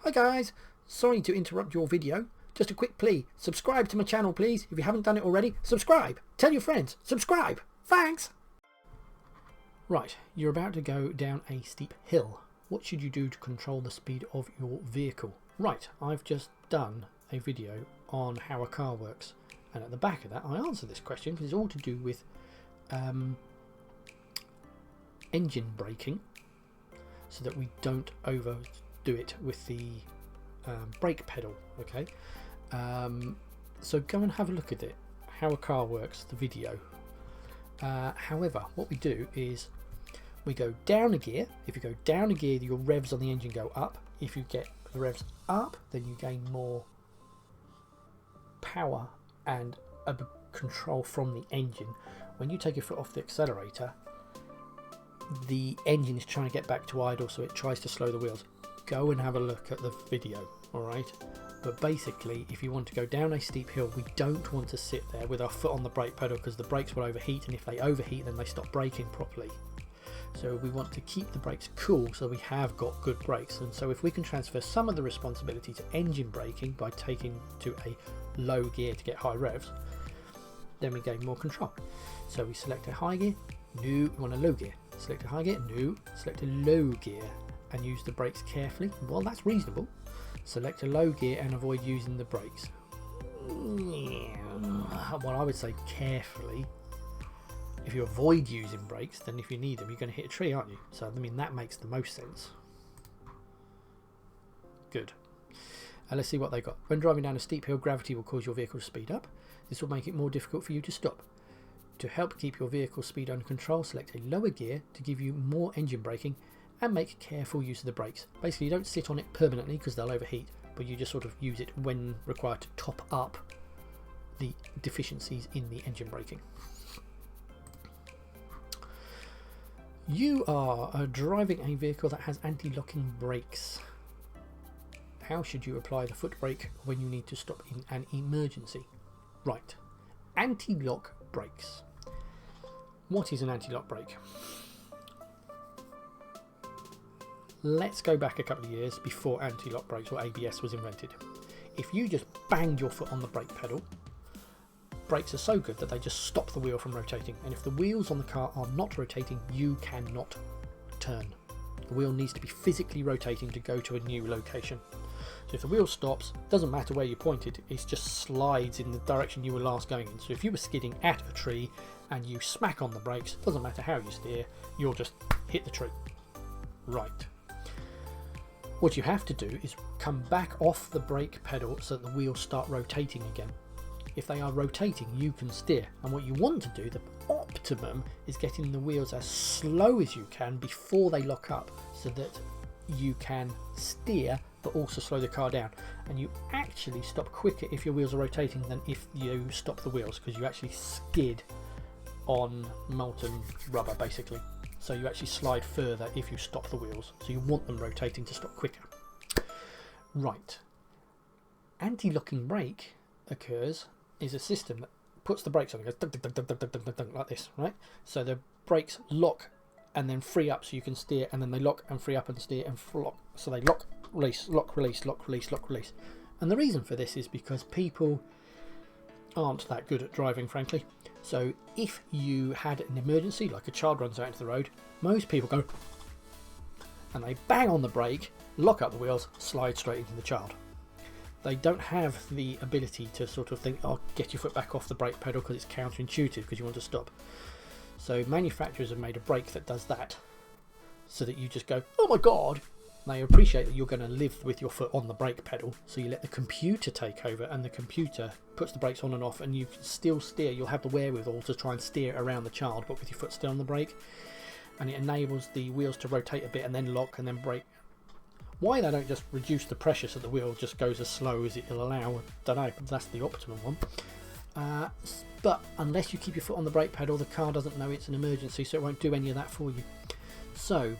Hi guys, sorry to interrupt your video. Just a quick plea, subscribe to my channel please. If you haven't done it already, subscribe. Tell your friends, subscribe. Thanks. Right, you're about to go down a steep hill. What should you do to control the speed of your vehicle? Right, I've just done a video on how a car works. And at the back of that, I answer this question because it's all to do with engine braking, so that we don't overdo it with the brake pedal. Okay, so go and have a look at it, how a car works, the video. However, what we do is we go down a gear. If you go down a gear, your revs on the engine go up. If you get the revs up, then you gain more power and control from the engine. When you take your foot off the accelerator, the engine is trying to get back to idle, so it tries to slow the wheels. Go and have a look at the video, alright? But basically, if you want to go down a steep hill, we don't want to sit there with our foot on the brake pedal, because the brakes will overheat, and if they overheat then they stop braking properly. So we want to keep the brakes cool so we have got good brakes. And so if we can transfer some of the responsibility to engine braking by taking to a low gear to get high revs, then we gain more control. So we select a high gear, new, we want a low gear. Select a high gear, new, select a low gear and use the brakes carefully. Well, that's reasonable. Select a low gear and avoid using the brakes. Well, I would say carefully. If you avoid using brakes, then if you need them, you're going to hit a tree, aren't you? So, I mean, that makes the most sense. Good. Let's see what they got. When driving down a steep hill, gravity will cause your vehicle to speed up. This will make it more difficult for you to stop. To help keep your vehicle speed under control, select a lower gear to give you more engine braking and make careful use of the brakes. Basically, you don't sit on it permanently because they'll overheat, but you just sort of use it when required to top up the deficiencies in the engine braking. You are driving a vehicle that has anti-locking brakes. How should you apply the foot brake when you need to stop in an emergency? Right, anti-lock brakes. What is an anti-lock brake? Let's go back a couple of years before anti-lock brakes or ABS was invented. If you just banged your foot on the brake pedal, brakes are so good that they just stop the wheel from rotating, and if the wheels on the car are not rotating, you cannot turn. The wheel needs to be physically rotating to go to a new location. So if the wheel stops, doesn't matter where you pointed, it just slides in the direction you were last going in. So if you were skidding at a tree and you smack on the brakes, doesn't matter how you steer, you'll just hit the tree. Right. What you have to do is come back off the brake pedal so that the wheels start rotating again. If they are rotating, you can steer. And what you want to do, the optimum, is getting the wheels as slow as you can before they lock up, so that you can steer but also slow the car down. And you actually stop quicker if your wheels are rotating than if you stop the wheels, because you actually skid on molten rubber basically. So you actually slide further if you stop the wheels. So you want them rotating to stop quicker. Right. Anti-locking brake is a system that puts the brakes on and goes dunk, dunk, dunk, dunk, dunk, dunk, dunk, like this, right? So the brakes lock and then free up so you can steer, and then they lock and free up and steer and lock. So they lock, release, lock, release, lock, release, lock, release. And the reason for this is because people aren't that good at driving, frankly. So if you had an emergency, like a child runs out into the road, most people go and they bang on the brake, lock up the wheels, slide straight into the child. They don't have the ability to sort of think, oh, get your foot back off the brake pedal, because it's counterintuitive because you want to stop. So manufacturers have made a brake that does that, so that you just go, oh my god. They appreciate that you're going to live with your foot on the brake pedal, so you let the computer take over, and the computer puts the brakes on and off, and you can still steer. You'll have the wherewithal to try and steer around the child, but with your foot still on the brake, and it enables the wheels to rotate a bit and then lock and then brake. Why they don't just reduce the pressure so the wheel just goes as slow as it'll allow, I don't know. That's the optimum one. But unless you keep your foot on the brake pedal, the car doesn't know it's an emergency, so it won't do any of that for you. So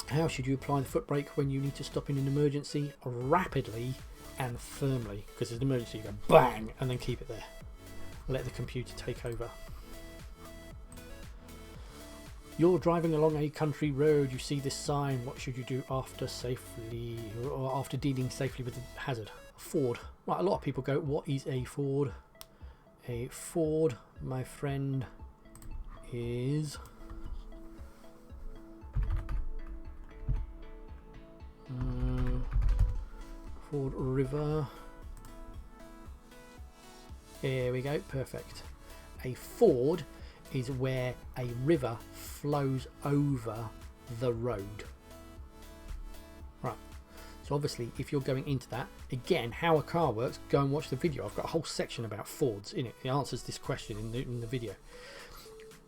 how should you apply the foot brake when you need to stop in an emergency? Rapidly and firmly, because it's an emergency, you go bang and then keep it there. Let the computer take over. You're driving along a country road, you see this sign. What should you do after dealing safely with a hazard? Ford. Right, a lot of people go, what is a Ford? A Ford, my friend, is Ford River. Here we go, perfect. A ford is where a river flows over the road. Right, so obviously if you're going into that, again, how a car works, go and watch the video. I've got a whole section about Fords in it. It answers this question in the video.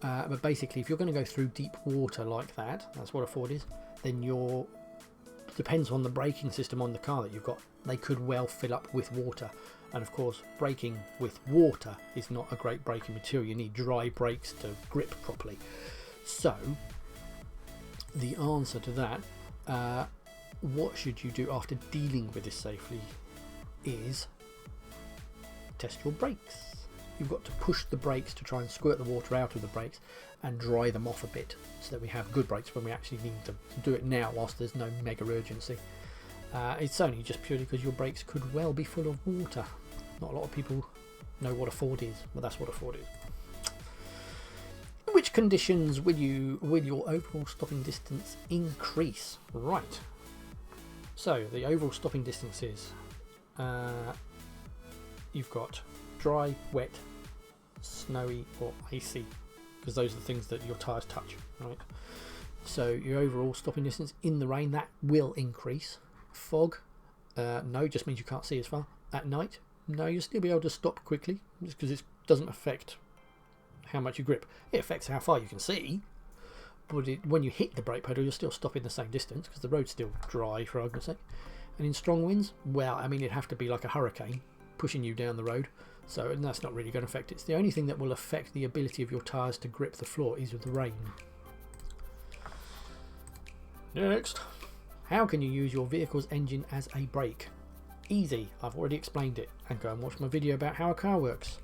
But basically, if you're going to go through deep water like that, that's what a Ford is, then depends on the braking system on the car that you've got. They could well fill up with water. And of course, braking with water is not a great braking material. You need dry brakes to grip properly. So, the answer to that, what should you do after dealing with this safely, is test your brakes. You've got to push the brakes to try and squirt the water out of the brakes and dry them off a bit so that we have good brakes when we actually need them. Do it now whilst there's no mega urgency. It's only just purely because your brakes could well be full of water. Not a lot of people know what a Ford is, but that's what a Ford is. In which conditions will your overall stopping distance increase? Right. So the overall stopping distance is you've got dry, wet, snowy or icy, because those are the things that your tyres touch, right? So your overall stopping distance in the rain, that will increase. Fog, no, just means you can't see as far. At night, no, you'll still be able to stop quickly, just because it doesn't affect how much you grip. It affects how far you can see, but when you hit the brake pedal, you'll still stop in the same distance because the road's still dry, for argument's sake. And in strong winds, well, I mean, it'd have to be like a hurricane pushing you down the road. So and that's not really going to affect it. It's the only thing that will affect the ability of your tyres to grip the floor is with the rain. Next, how can you use your vehicle's engine as a brake? Easy, I've already explained it, and go and watch my video about how a car works.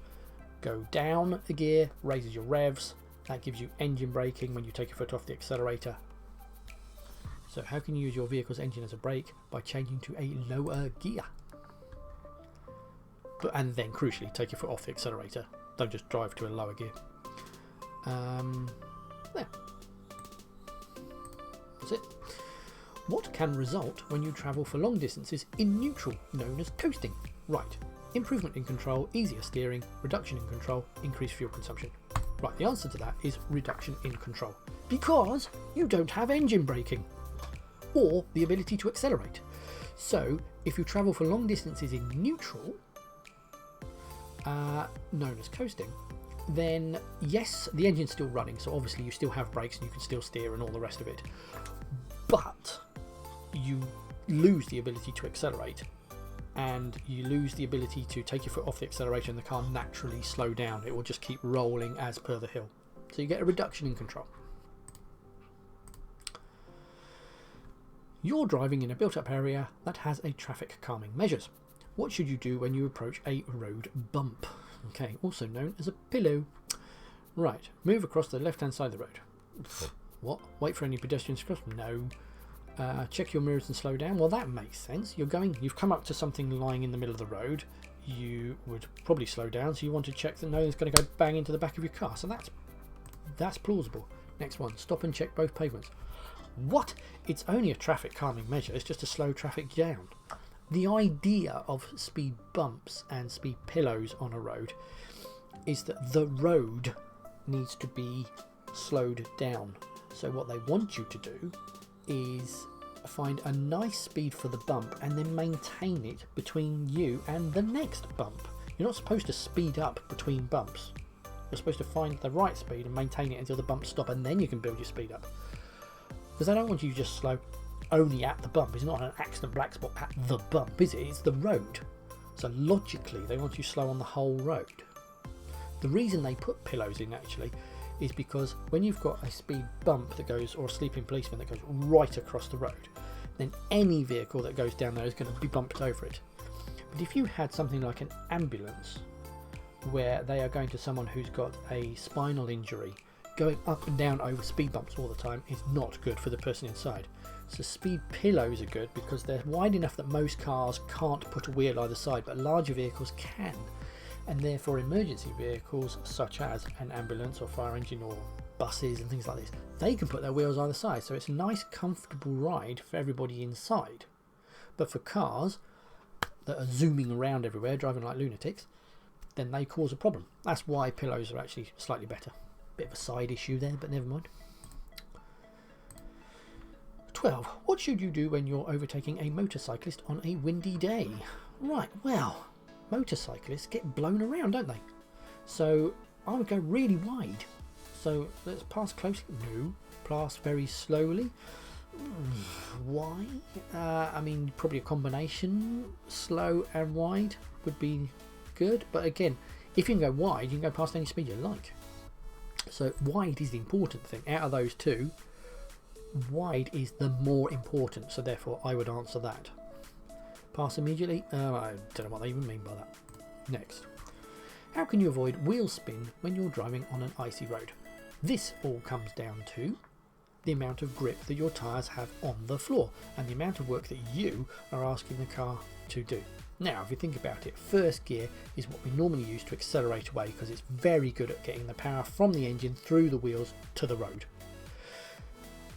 Go down a gear, raises your revs, that gives you engine braking when you take your foot off the accelerator. So how can you use your vehicle's engine as a brake? By changing to a lower gear. And then crucially take your foot off the accelerator, don't just drive to a lower gear. There, that's it. What can result when you travel for long distances in neutral, known as coasting? Right, improvement in control, easier steering, reduction in control, increased fuel consumption. Right, the answer to that is reduction in control, because you don't have engine braking or the ability to accelerate. So if you travel for long distances in neutral, known as coasting, then yes, the engine's still running, so obviously you still have brakes and you can still steer and all the rest of it, but you lose the ability to accelerate and you lose the ability to take your foot off the accelerator and the car naturally slow down. It will just keep rolling as per the hill, so you get a reduction in control. You're driving in a built-up area that has a traffic calming measures. What should you do when you approach a road bump? Okay, also known as a pillow. Right, move across the left-hand side of the road. What? Wait for any pedestrians to cross? No. Check your mirrors and slow down. Well, that makes sense. You've come up to something lying in the middle of the road. You would probably slow down, so you want to check that no one's going to go bang into the back of your car. So that's plausible. Next one, stop and check both pavements. What? It's only a traffic calming measure. It's just to slow traffic down. The idea of speed bumps and speed pillows on a road is that the road needs to be slowed down. So what they want you to do is find a nice speed for the bump and then maintain it between you and the next bump. You're not supposed to speed up between bumps. You're supposed to find the right speed and maintain it until the bumps stop, and then you can build your speed up. Because they don't want you to just slow only at the bump. It's not an accident black spot at the bump, is it? It's the road. So logically they want you slow on the whole road. The reason they put pillows in actually is because when you've got a speed bump that goes, or a sleeping policeman that goes right across the road, then any vehicle that goes down there is going to be bumped over it. But if you had something like an ambulance where they are going to someone who's got a spinal injury, Going up and down over speed bumps all the time is not good for the person inside. So speed pillows are good because they're wide enough that most cars can't put a wheel either side, but larger vehicles can. And therefore emergency vehicles such as an ambulance or fire engine or buses and things like this, they can put their wheels either side. So it's a nice comfortable ride for everybody inside. But for cars that are zooming around everywhere, driving like lunatics, then they cause a problem. That's why pillows are actually slightly better. Bit of a side issue there, but never mind. 12. What should you do when you're overtaking a motorcyclist on a windy day? Right, well, motorcyclists get blown around, don't they? So I would go really wide. So let's pass closely. No. Pass very slowly. Why? I mean, probably a combination. Slow and wide would be good. But again, if you can go wide, you can go past any speed you like. So wide is the important thing. Out of those two, wide is the more important. So therefore, I would answer that. Pass immediately? I don't know what they even mean by that. Next. How can you avoid wheel spin when you're driving on an icy road? This all comes down to the amount of grip that your tyres have on the floor and the amount of work that you are asking the car to do. Now, if you think about it, first gear is what we normally use to accelerate away because it's very good at getting the power from the engine through the wheels to the road.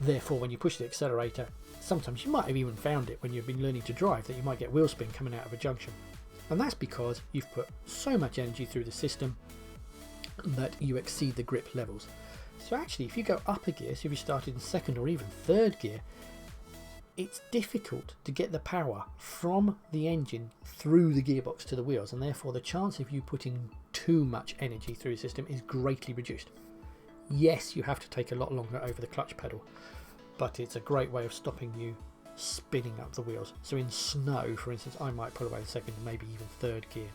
Therefore, when you push the accelerator, sometimes you might have even found it when you've been learning to drive that you might get wheel spin coming out of a junction. And that's because you've put so much energy through the system that you exceed the grip levels. So actually, if you go up a gear, so if you started in second or even third gear, it's difficult to get the power from the engine through the gearbox to the wheels, and therefore the chance of you putting too much energy through the system is greatly reduced. Yes, you have to take a lot longer over the clutch pedal, but it's a great way of stopping you spinning up the wheels. So in snow, for instance, I might put away the second, maybe even third gear.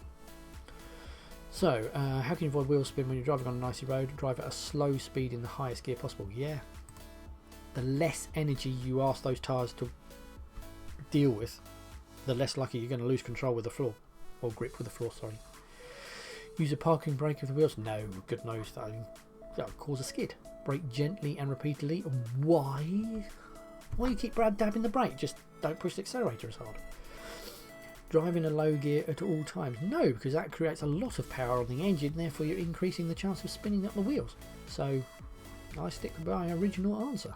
So, how can you avoid wheel spin when you're driving on an icy road? Drive at a slow speed in the highest gear possible. Yeah. The less energy you ask those tyres to deal with, the less likely you're going to lose control with the floor. Or grip with the floor, sorry. Use a parking brake with the wheels? No, good knows that'll cause a skid. Brake gently and repeatedly. Why? Why you keep dabbing the brake? Just don't push the accelerator as hard. Drive in a low gear at all times? No, because that creates a lot of power on the engine, therefore you're increasing the chance of spinning up the wheels. So I stick by my original answer.